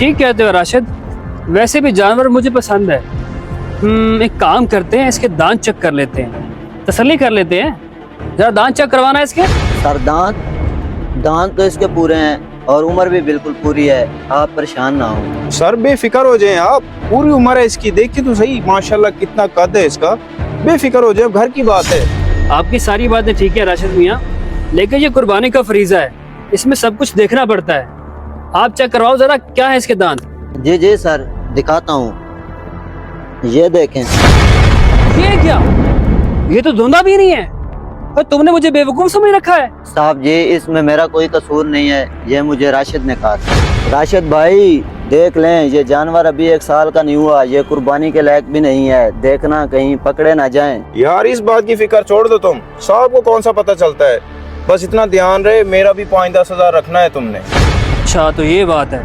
ठीक कहते हो राशिद, वैसे भी जानवर मुझे पसंद है। एक काम करते हैं, इसके दांत चेक कर लेते हैं, तसल्ली कर लेते हैं। जरा दांत चेक करवाना है इसके। सर दांत तो इसके पूरे हैं और उम्र भी बिल्कुल पूरी है, आप परेशान ना हो। सर बेफिक्र हो जाएं आप, पूरी उम्र है इसकी, देखिए तो सही माशाल्लाह कितना कद है इसका। बेफिक्र हो जाए, घर की बात है। आपकी सारी बातें ठीक है राशिद मियाँ, लेकिन ये कुर्बानी का फरीजा है, इसमें सब कुछ देखना पड़ता है। आप चेक करवाओ जरा, क्या है इसके दांत। जी जी सर, दिखाता हूँ, ये देखें। ये क्या, ये तो धुंधा भी नहीं है, और तुमने मुझे बेवकूफ समझ रखा है। साहब जी, इसमें मेरा कोई कसूर नहीं है, ये मुझे राशिद ने कहा था। राशिद भाई देख लें, ये जानवर अभी 1 साल का नहीं हुआ, ये कुर्बानी के लायक भी नहीं है, देखना कहीं पकड़े ना जाएं। यार इस बात की फिक्र छोड़ दो तुम, साहब को कौन सा पता चलता है, बस इतना ध्यान रहे मेरा भी 5-10 हजार रखना है तुमने। अच्छा तो ये बात है।